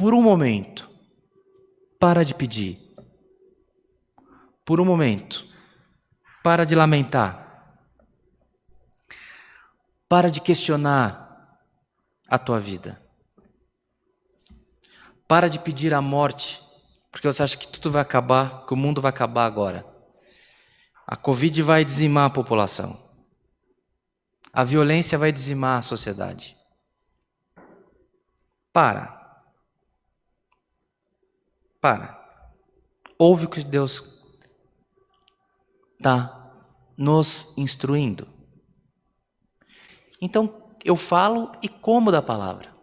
por um momento, para de pedir. Por um momento, para de lamentar. Para de questionar a tua vida. Para de pedir a morte, porque você acha que tudo vai acabar, que o mundo vai acabar agora. A Covid vai dizimar a população. A violência vai dizimar a sociedade. Para. Ouve o que Deus está nos instruindo. Então, eu falo e como da palavra.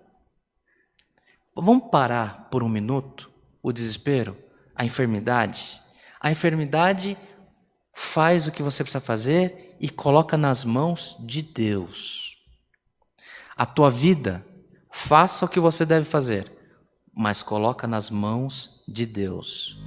Vamos parar por um minuto o desespero, a enfermidade. A enfermidade faz o que você precisa fazer e coloca nas mãos de Deus. A tua vida, faça o que você deve fazer, mas coloca nas mãos de Deus.